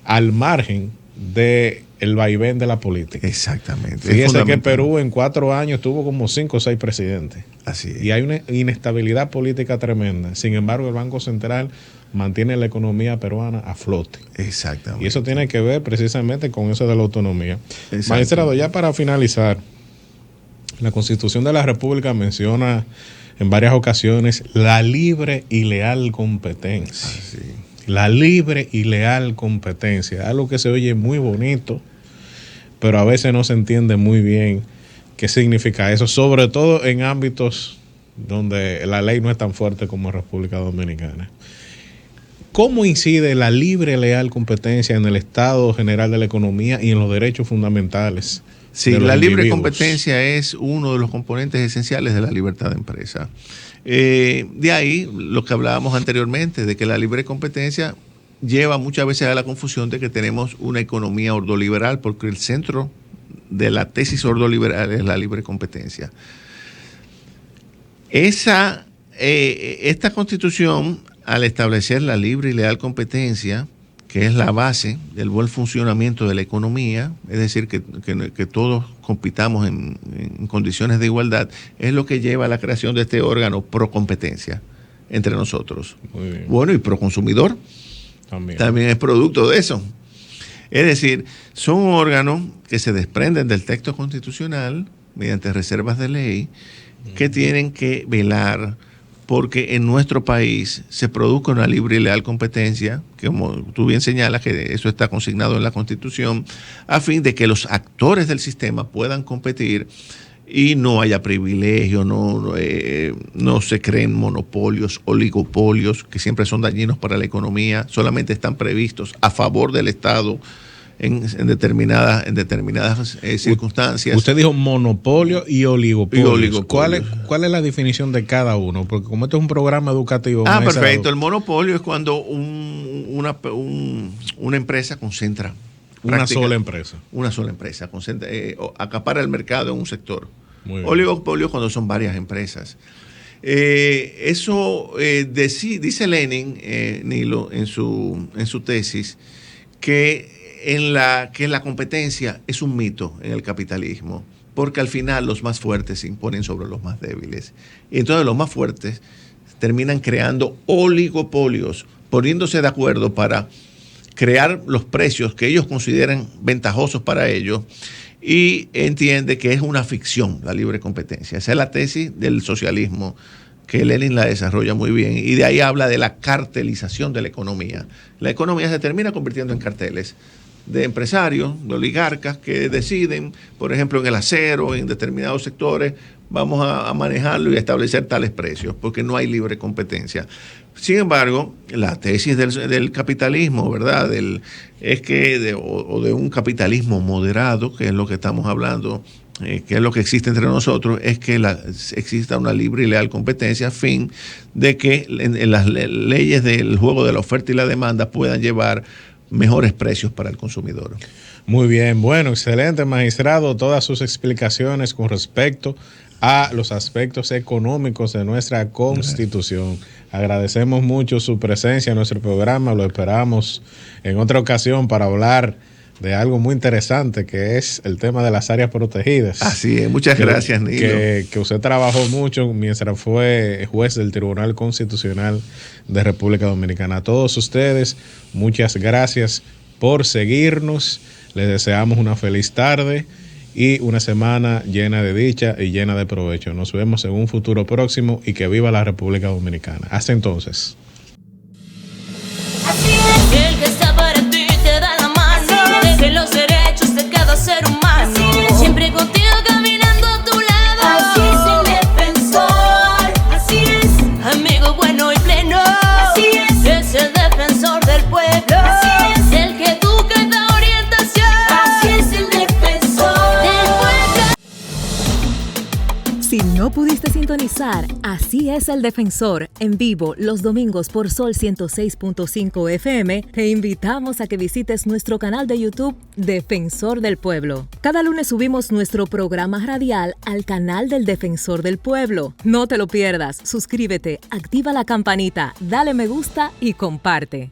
A: al margen del vaivén de la política.
D: Exactamente.
A: Fíjese que Perú en 4 años tuvo como 5 o 6 presidentes.
D: Así es.
A: Y hay una inestabilidad política tremenda. Sin embargo, el Banco Central mantiene la economía peruana a flote.
D: Exactamente.
A: Y eso tiene que ver precisamente con eso de la autonomía. Magistrado, ya para finalizar, la Constitución de la República menciona en varias ocasiones la libre y leal competencia.
D: Sí.
A: La libre y leal competencia, algo que se oye muy bonito, pero a veces no se entiende muy bien qué significa eso, sobre todo en ámbitos donde la ley no es tan fuerte como en República Dominicana. ¿Cómo incide la libre y leal competencia en el estado general de la economía y en los derechos fundamentales?
D: Sí, la libre competencia es uno de los componentes esenciales de la libertad de empresa. De ahí lo que hablábamos anteriormente, de que la libre competencia lleva muchas veces a la confusión de que tenemos una economía ordoliberal, porque el centro de la tesis ordoliberal es la libre competencia. Esta Constitución, al establecer la libre y leal competencia, que es la base del buen funcionamiento de la economía, es decir, que todos compitamos en condiciones de igualdad, es lo que lleva a la creación de este órgano pro competencia entre nosotros.
A: Muy bien.
D: Bueno, y pro consumidor también es producto de eso. Es decir, son órganos que se desprenden del texto constitucional mediante reservas de ley que tienen que velar porque en nuestro país se produzca una libre y leal competencia, que como tú bien señalas, que eso está consignado en la Constitución, a fin de que los actores del sistema puedan competir y no haya privilegio, no se creen monopolios, oligopolios, que siempre son dañinos para la economía, solamente están previstos a favor del Estado en determinadas circunstancias.
A: Usted dijo monopolio y oligopolio. ¿Cuál es la definición de cada uno? Porque como esto es un programa educativo.
D: Perfecto. El monopolio es cuando una empresa concentra.
A: Una sola empresa.
D: Concentra, acapara el mercado en un sector. Oligopolio cuando son varias empresas. Eso dice Lenin, Nilo, en su tesis, que la competencia es un mito en el capitalismo, porque al final los más fuertes se imponen sobre los más débiles. Y entonces los más fuertes terminan creando oligopolios, poniéndose de acuerdo para crear los precios que ellos consideran ventajosos para ellos, y entiende que es una ficción la libre competencia. Esa es la tesis del socialismo, que Lenin la desarrolla muy bien, y de ahí habla de la cartelización de la economía. La economía se termina convirtiendo en carteles de empresarios, de oligarcas que deciden, por ejemplo, en el acero, en determinados sectores, vamos a manejarlo y a establecer tales precios, porque no hay libre competencia. Sin embargo, la tesis del capitalismo, ¿verdad? Es que de un capitalismo moderado, que es lo que estamos hablando, que es lo que existe entre nosotros, es que exista una libre y leal competencia a fin de que en las leyes del juego de la oferta y la demanda puedan llevar mejores precios para el consumidor.
A: Muy bien, bueno, excelente, magistrado, todas sus explicaciones con respecto a los aspectos económicos de nuestra Constitución. Agradecemos mucho su presencia en nuestro programa, lo esperamos en otra ocasión para hablar de algo muy interesante, que es el tema de las áreas protegidas.
D: Así es, muchas gracias, Nilo.
A: Que usted trabajó mucho mientras fue juez del Tribunal Constitucional de República Dominicana. A todos ustedes, muchas gracias por seguirnos. Les deseamos una feliz tarde y una semana llena de dicha y llena de provecho. Nos vemos en un futuro próximo y que viva la República Dominicana. Hasta entonces.
C: Así es, el que está para ti te da la mano, de los derechos de cada ser humano, siempre contigo caminando a tu lado. Así es el defensor, así es, amigo bueno y pleno, así es el defensor del pueblo, así es el que educa y da orientación, así es el defensor del pueblo.
B: Si no pudiste sintonizar, Así es el Defensor, en vivo los domingos por Sol 106.5 FM, te invitamos a que visites nuestro canal de YouTube Defensor del Pueblo. Cada lunes subimos nuestro programa radial al canal del Defensor del Pueblo. No te lo pierdas, suscríbete, activa la campanita, dale me gusta y comparte.